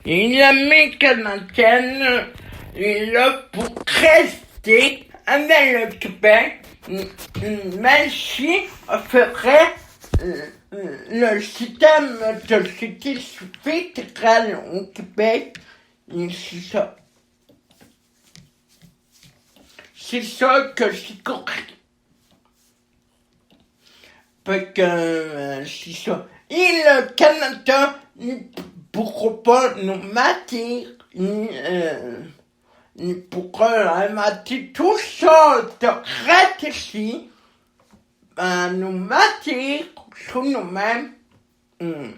L'amie canadienne est là pour rester avec le Québec, même si on ferait le système de justice fédérale au Québec, et c'est ça. C'est ça que c'est correct. Parce que c'est ça. Et le Canada ne pourra pas nous mentir, ne pourra mentir tout ça de reste ici, nous mentir sur nous-mêmes, on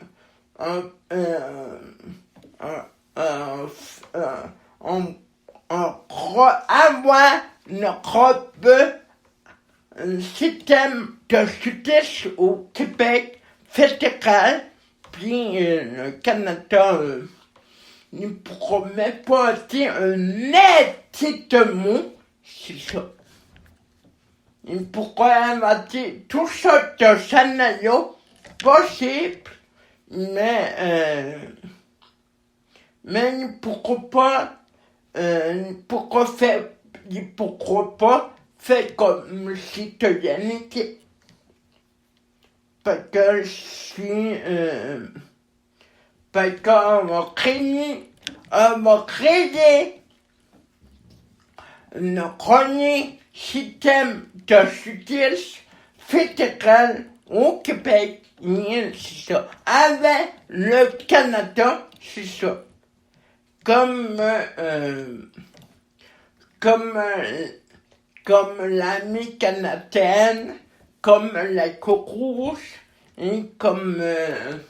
croit avoir notre système de justice au Québec fédéral, puis le Canada ne pourra même pas dire un net mot, c'est ça. Il pourra inventer tout ça de scénarios possibles, mais il pourra pas, il pourra pas faire comme citoyenneté. Parce que si, parce qu'on va créer notre système de justice fédéral au Québec, c'est ça. Avec le Canada, c'est ça. Comme l'amie canadienne, comme la Cour rouge, et comme le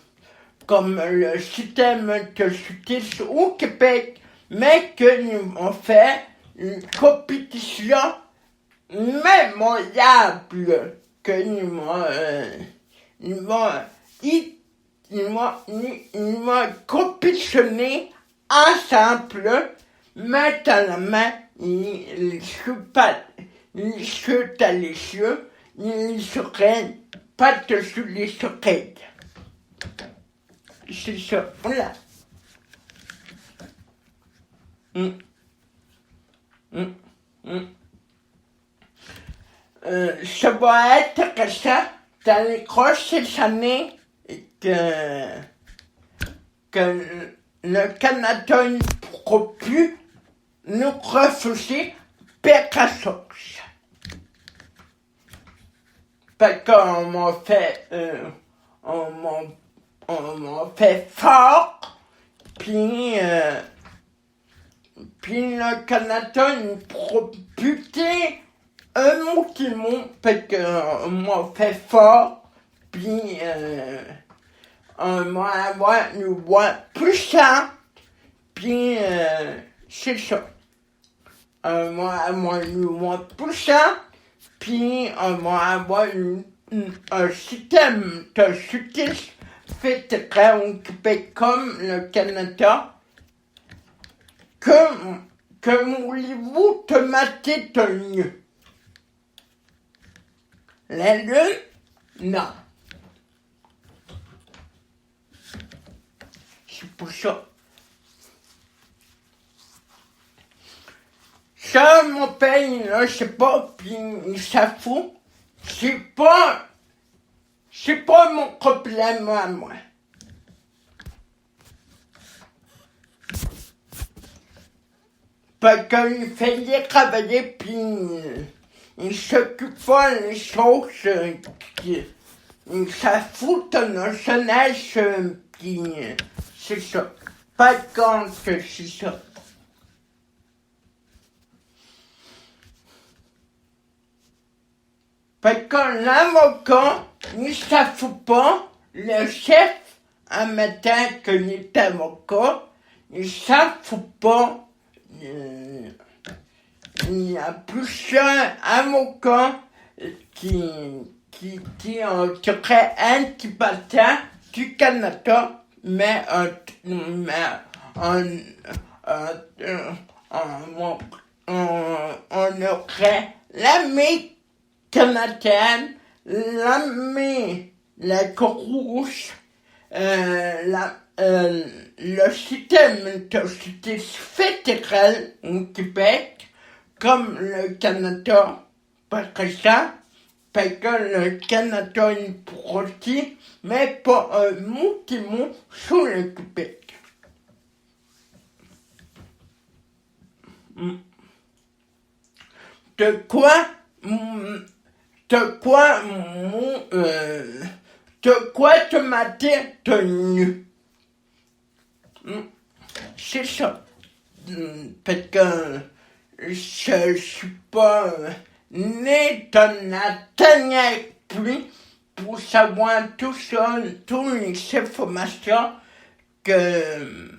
système de justice au Québec, mais que nous avons fait une compétition mémorable, que nous avons compétitionné ensemble, main dans la main, les yeux dans les yeux, les oreilles par-dessus les oreilles. C'est ça, voilà. Ça va être intéressant dans les prochaines années que le Canada ne pourra plus nous refuser Pegasus. Parce qu'on m'a fait, on m'a fait fort, puis le Canada ne pourra plus dire un mot parce qu'on m'a fait fort, puis on va avoir une voix puissante, puis c'est ça. On va avoir une voix puissante, puis on va avoir un système de justice fédéral au Québec comme le Canada. Que voulez-vous te mater de mieux? La lune? Non. C'est pour ça. Ça, mon pays, là, je sais pas, puis il s'en fout. C'est pas mon problème à moi. Parce qu'il fallait travailler, puis il s'occupe pas des choses il s'en fout de notre jeunesse, puis c'est ça. Pas contre que c'est ça. Parce que l'avocat, il s'en fout pas, le chef, en mettant qu'il est avocat, il s'en fout pas. Il y a plusieurs avocats qui seraient indépendants du Canada, mais on aurait l'armée canadienne, l'armée, la Cour rouge, le système de justice fédérale au Québec, comme le Canada, parce que le Canada est petit, mais pas un mot qui mot sur le Québec. De quoi te m'as-tu tenu? C'est ça. Parce que je suis pas né dans la dernière pluie pour savoir tout ça, toutes les informations que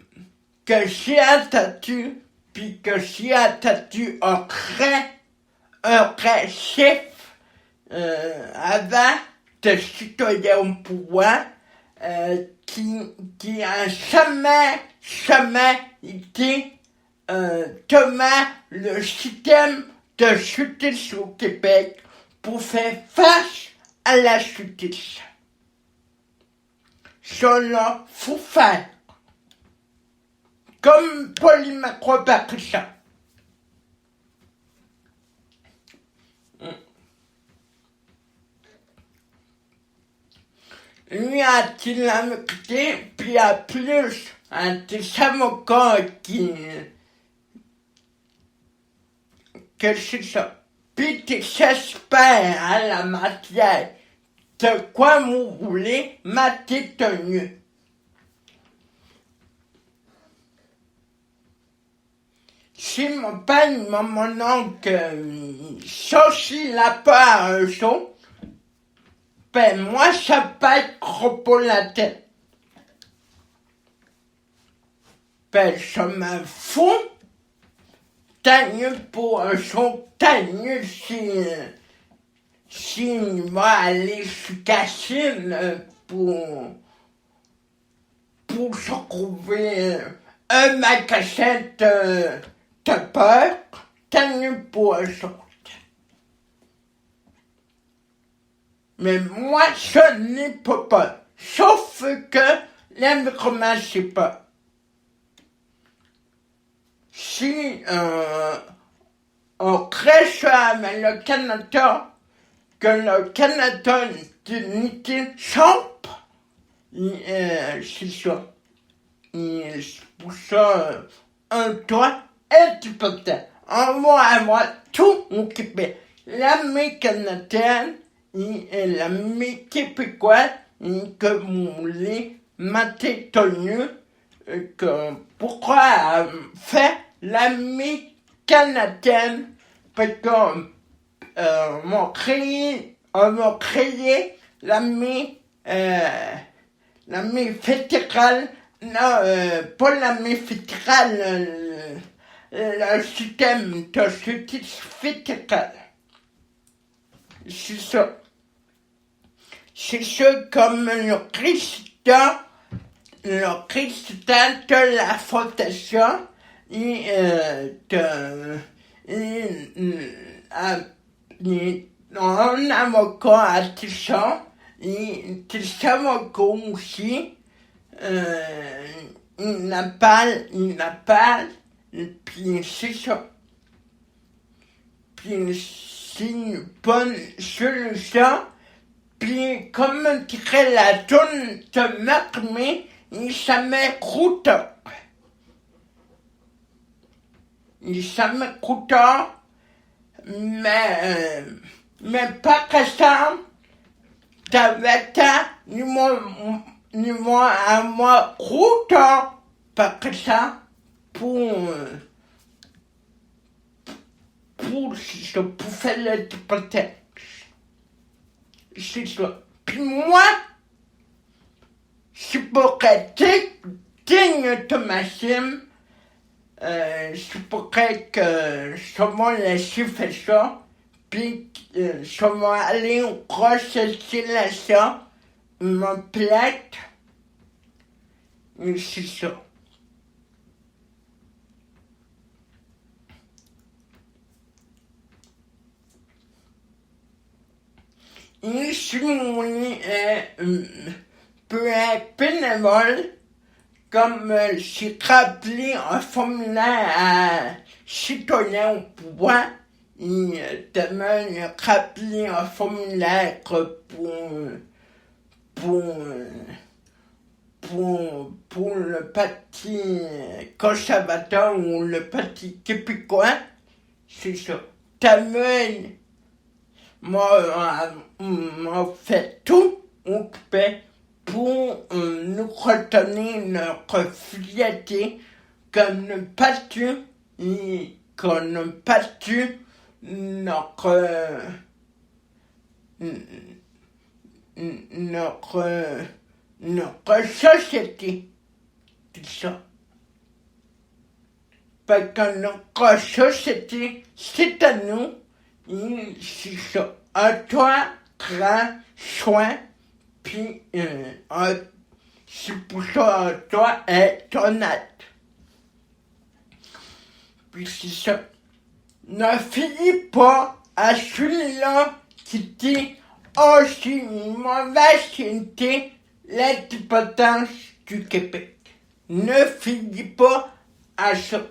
j'ai attendu, puis que j'ai attendu un vrai chef avant de citoyen au pouvoir qui a jamais été devant le système de justice au Québec pour faire face à la justice. Cela faut faire. Comme Pauline Macron-Patricia. Lui a-t-il amicé, puis à plus un des avocats que c'est ça. Puis des experts à la matière. De quoi vous voulez m'a détenu? Si mon père, mon oncle, sortit la part un jour, ben moi ça va être gros pour la tête. Ben je m'en fous. Tant mieux pour un jour, tant mieux s'il va aller sur Cassine pour se trouver un magasin de peur, tant mieux pour eux autres. Mais moi, je n'ai pas peur. Sauf que l'environnement, c'est pas. Si on crée ça avec le Canada, que le Canada n'était simple, c'est ça. Et pour ça, un toit et du peut-être. Envoie tout au Québec. L'armée canadienne et l'armée québécoise que vous voulez m'attendre tenu que pourquoi faire l'armée canadienne parce qu'on m'a créé l'armée fédérale, non, pas l'armée fédérale, le système de justice fédérale. C'est ça. C'est ça comme le président de la fondation un avocat à Tisson et des avocats aussi. Il n'a pas, puis c'est ça. Puis c'est une bonne solution. Puis comme dirait la toune de Macmé, il jamais croûte. Il jamais croûte, mais pas que ça. T'avais ta ni moi à moi croûte, pas que ça pour faire le hypothèque. C'est ça. Puis moi, c'est pour être digne de ma sim, c'est pour que je vais laisser faire ça, puis je vais aller au procession, me plaide, et c'est ça. Et si vous voulez peut être bénévole, comme j'ai rappelé un formulaire à citoyen au pouvoir, il demande rappeler un formulaire pour, pour le Parti conservateur ou le Parti québécois, c'est ça. Tamil m'a fait tout occupé pour nous retenir notre fierté qu'on n'a pas tué et qu'on n'a pas tué notre société. C'est ça. Parce que notre société, c'est à nous, et c'est ça. À toi, prends soin, puis c'est pour ça à toi être honnête. Puis c'est ça. Ne finis pas à celui-là qui dit « Oh, c'est une mauvaise qualité, l'indépendance du Québec. » Ne finis pas à ça.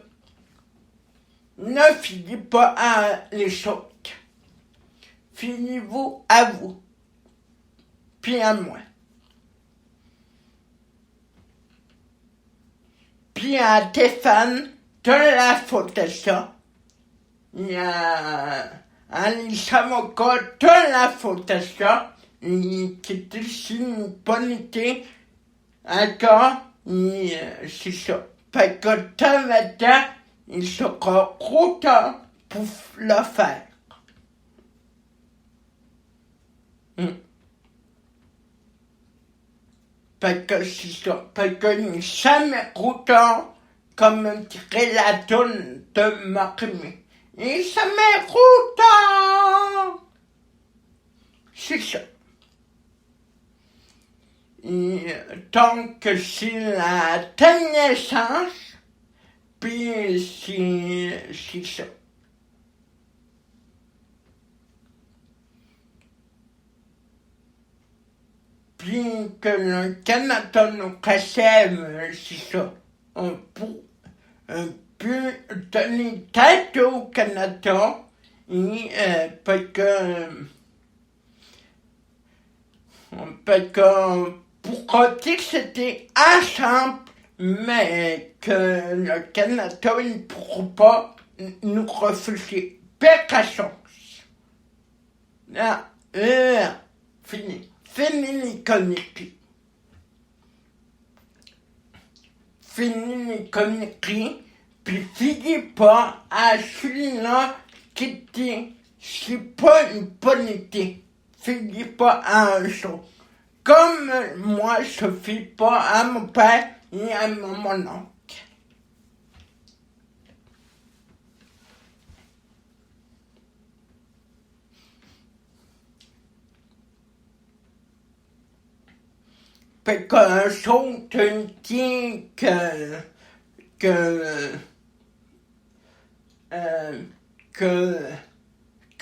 Ne finis pas à les autres. Finis-vous à vous. Puis à moi. Puis à tes fans, t'as la faute à ça. Il y a Alissa Moko, t'as la faute à ça. Qui est aussi une bonne idée. D'accord? C'est ça. Parce que t'as maintenant, il sera trop tard pour le faire. Parce que c'est ça. Parce que n'est jamais trop tard, comme dirait la toune de Marimé. Et ça m'est trop tard. C'est ça. Et tant que c'est la dernière chance, puis c'est ça. Puis que le Canada nous conserve, c'est ça. On peut donner tête au Canada, et parce que pour dire que c'était ensemble, mais que le Canada ne pourra pas nous refuser. Père chance. Là, fini. Fini les conneries. Fini les conneries, puis finis pas à celui-là qui dit c'est pas une bonne idée. Finis pas à un jour. Comme moi, je fie pas à mon père et à mon oncle. Parce qu'un jour, tu me dis que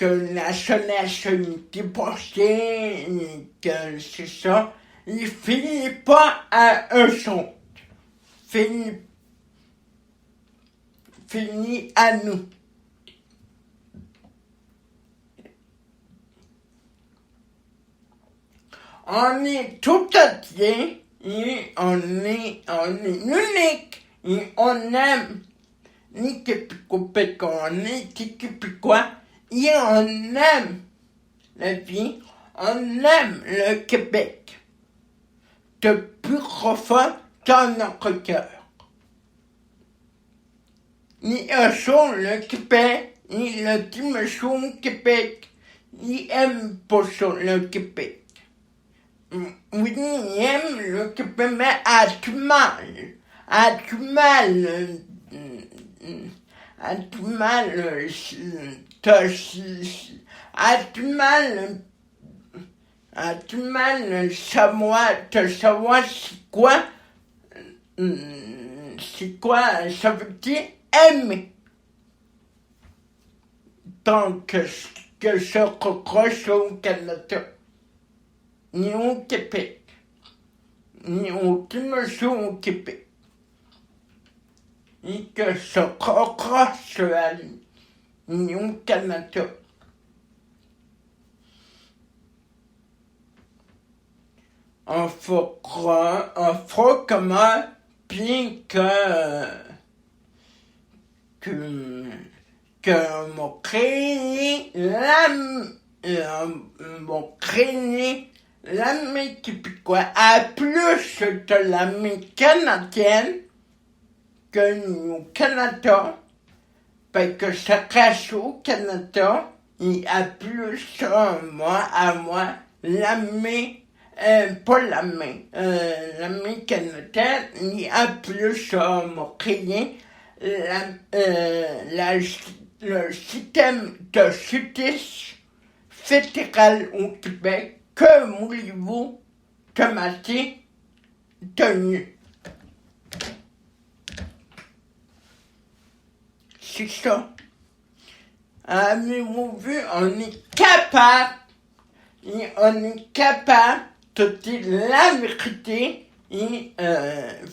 la jeunesse est débauchée, que c'est ça, il finit pas à eux autres. Finit à nous. On est tout entier, et on est unique, et on aime les Québécois, on est des Québécois, et on aime la vie, on aime le Québec. De plus profond dans notre cœur. Ils sont le Québec, ils le dimension au Québec, ils aiment pas ça, le Québec. Oui, il aime le Québec, mais a du mal, de savoir c'est quoi, ça veut dire aimer. Donc, que je recroche au Canada, ni au Québec, ni au Québec, au Québec. et que se raccroche à l'Union Canada. On fera comment, puis que m'ont créé l'armée québécoise, à plus de l'armée canadienne que nous au Canada, parce que ça reste au Canada, et à plus à moi, l'armée, pas l'armée canadienne, et à plus m'ont créé le système de justice fédéral au Québec. Que voulez-vous que m'aider tenu? C'est ça. Avez-vous vu, on est capable de dire la vérité et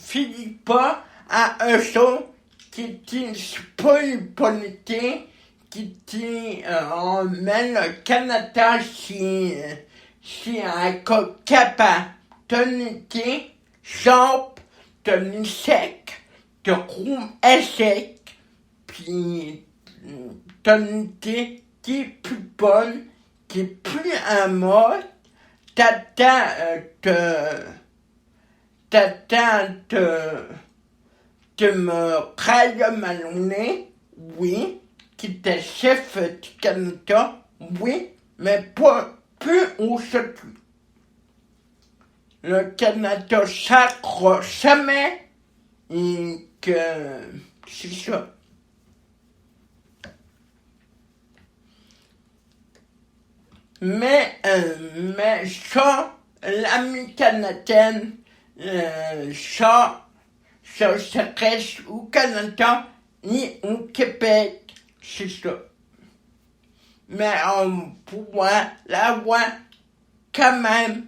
finit pas à eux autres qui disent pas une politique, qui dit on met le Canada si un cas capable de lutter, genre de l'ISEC, de roum échec, puis de lutter qui est plus bonne, qui est plus en mode, t'attends de me Rayo Maloney, oui, qui était chef du Canada, oui, mais pas plus aujourd'hui. Le Canada s'accroche jamais et que c'est ça. Mais ça, l'amie canadienne, ça reste au Canada ni au Québec, c'est ça. Mais on pourra l'avoir quand même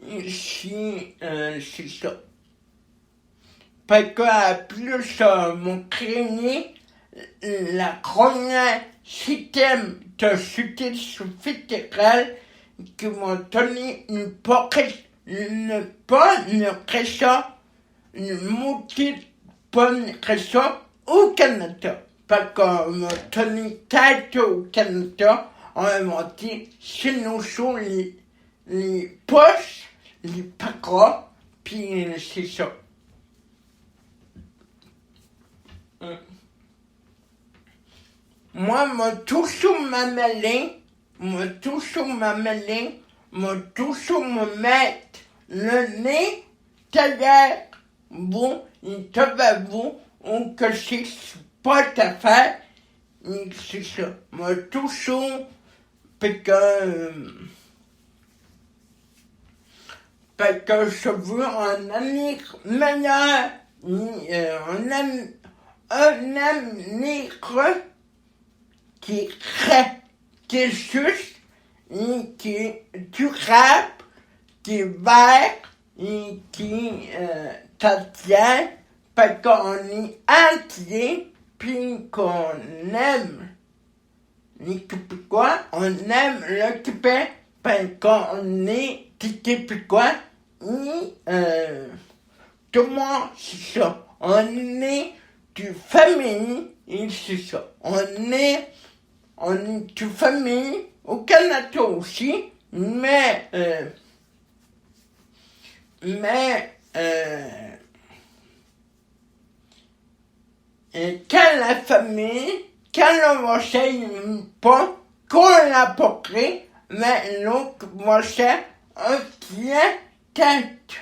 ici, c'est ça. Parce que plus mon créé la première système de justice fédérale qui m'a donné une bonne raison au Canada. Parce qu'on m'a donné tête au Canada, on m'a dit, c'est nous sont les poches, les paras, puis c'est ça. Moi, m'a toujours m'amener, m'a toujours me mettre le nez derrière vous, et devant vous, ou que c'est pas d'affaire, et c'est ça. M'a toujours, parce que je veux un avenir meilleur, un avenir qui est juste, et qui est durable, qui est vert, et qui t'attient, parce qu'on est entier, puis qu'on aime les Québécois, on aime le Québec, parce qu'on est des Québécois, et tout le monde, c'est ça. On est du famille, et c'est ça. On est de famille au Canada aussi, mais quand la famille, quand le marché pas, qu'on l'a pas pris, mais l'autre marché, on tient tête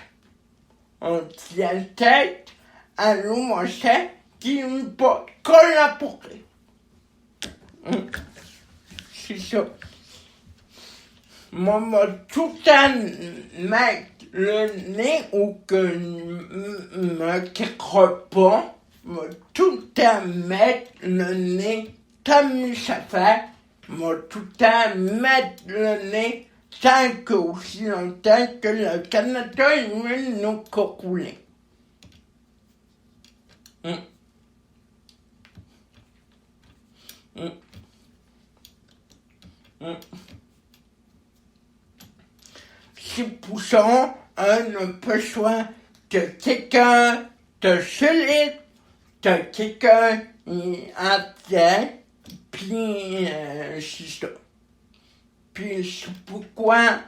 à l'autre marché qui pas, qu'on l'a pas pris. C'est ça. Moi, tout le temps mettre le nez ou que me croit pas, tout le temps mettre le nez comme ça fait, tout le temps mettre le nez tant que aussi longtemps que le Canada il nous couler. sont un besoin de quelqu'un de solide, de quelqu'un entier, puis c'est ça. Puis c'est pourquoi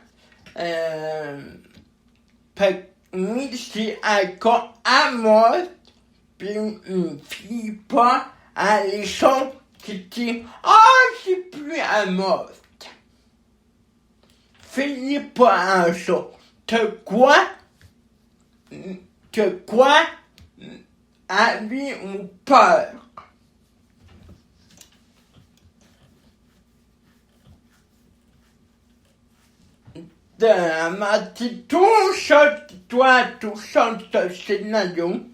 c'est encore à moi, puis ne fie pas à les gens qui disent « Ah, c'est plus à mode ». Finis pas un jour. De quoi avez-vous peur? Tout ça de scénario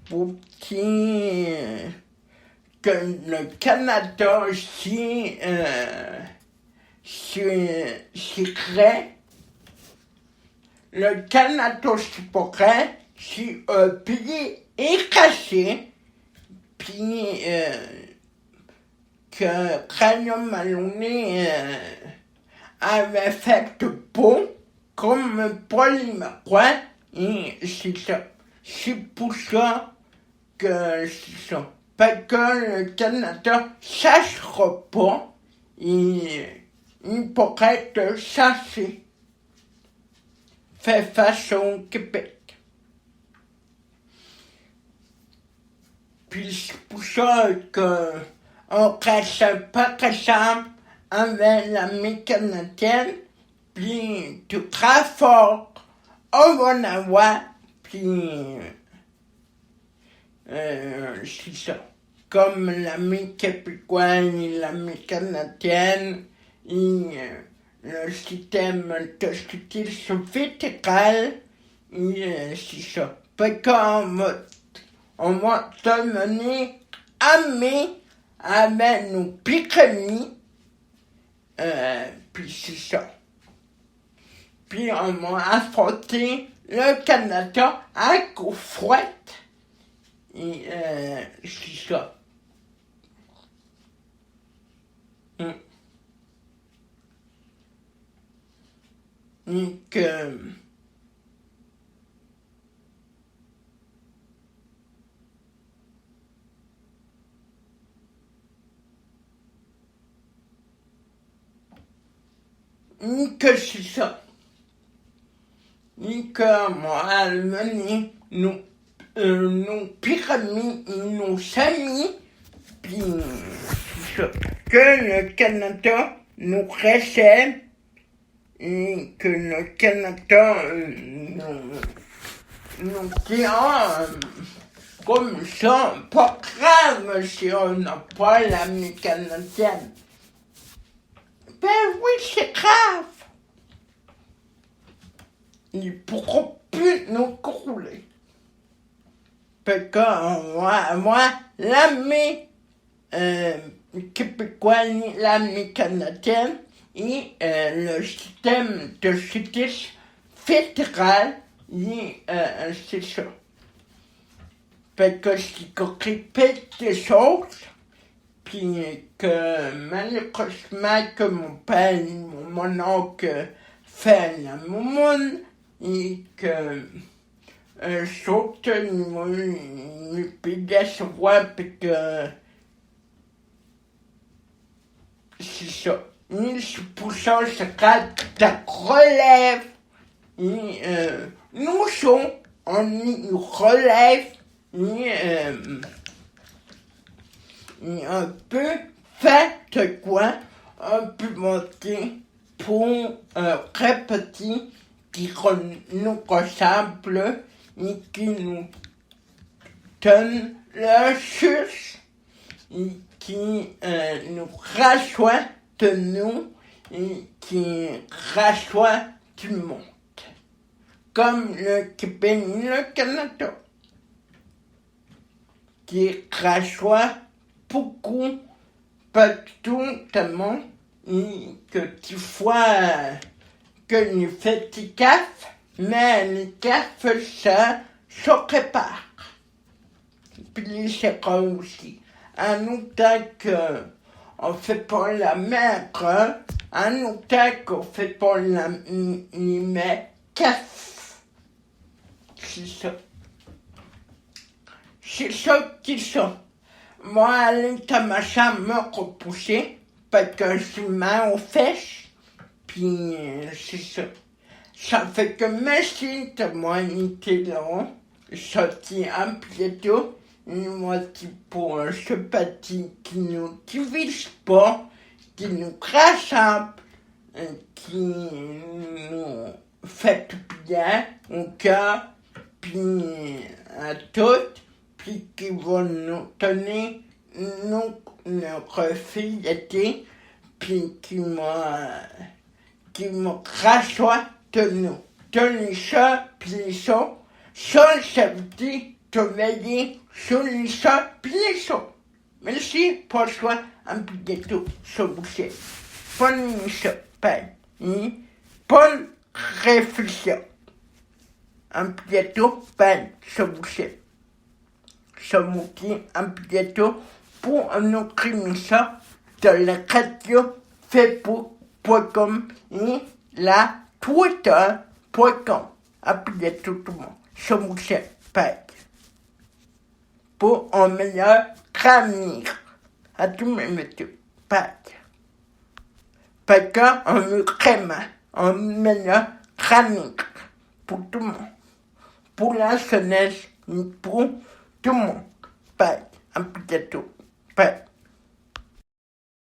pour que le Canada c'est vrai. Le Canada c'est pas vrai, c'est un pays écrasé, puis que Crânio Maloney avait fait de bon, comme Paul Macron, et c'est ça. C'est pour ça que c'est ça. Parce que le Canada ne sachera pas, il pourrait te chasser. Fait face au Québec. Puis c'est pour ça qu'on reste pas ensemble avec l'armée canadienne, puis tout très fort, on va en avoir, puis c'est ça. Comme l'armée québécoise et l'armée canadienne, le système de justice fédérale, c'est ça. Parce qu'on va devenir amis avec nos pyrénées, puis c'est ça. Puis on va affronter le Canada avec aux fouettes, et c'est ça. Donc, que c'est ça. Ni que moi, mener nos pyramides et nos amis, puis c'est ça. Que le Canada nous récède, et que le Canada nous dira comme ça, pas grave si on n'a pas l'ami canadienne. Ben oui, c'est grave. Ils ne pourront plus nous couler. Parce qu'on va avoir l'ami québécois ni l'ami canadienne et le système de justice fédéral, c'est ça. Parce que c'est qu'on répète des choses, puis que malheureusement que mon père et mon oncle fait la moumoune, et que saute me pédait sur moi, puis que c'est ça. Ni pour ça, c'est quand ta relève, et nous sommes, on y relève, et un peu fait de quoi, un peu monter pour répéter qui nous ressemble et qui nous donne le juste et qui nous rassoit de nous et qui rassoit du monde. Comme le Québec et le Canada, qui rassoit beaucoup, partout dans le monde, et que tu vois que les fait des gaffes, mais les gaffes, ça se répare. Puis les erreurs aussi. À nous, tant qu'on ne fait pas la même erreur, un hôtel qu'on fait pour l'anime CAF. C'est ça. C'est ça qui sont. Moi, aller dans ma chambre me repousser, parce que je suis mal aux fesses, puis c'est ça. Ça fait que merci de moi été là, sorti un plateau, moi qui pour un sympathie qui nous divise pas, qui nous rassemble, qui nous fait bien au cœur, puis à toutes, puis qui vont nous donner notre fierté, puis qui me rassoit de nous. Donner ça, puis les sons. Ça veut dire de veiller sur les sons, puis les sons. Merci pour soi, un bientôt sur vous. Bonne émission, bonne réflexion. Un bientôt, sur vous. Sur vous qui, un bientôt pour notre émission de la radio Facebook.com et la Twitter.com. À bientôt tout le monde. Sur vous, pour un meilleur avenir. À tous mes messieurs, parce qu'on crème, un meilleur avenir pour tout le monde. Pour la jeunesse, pour tout le monde. À bientôt.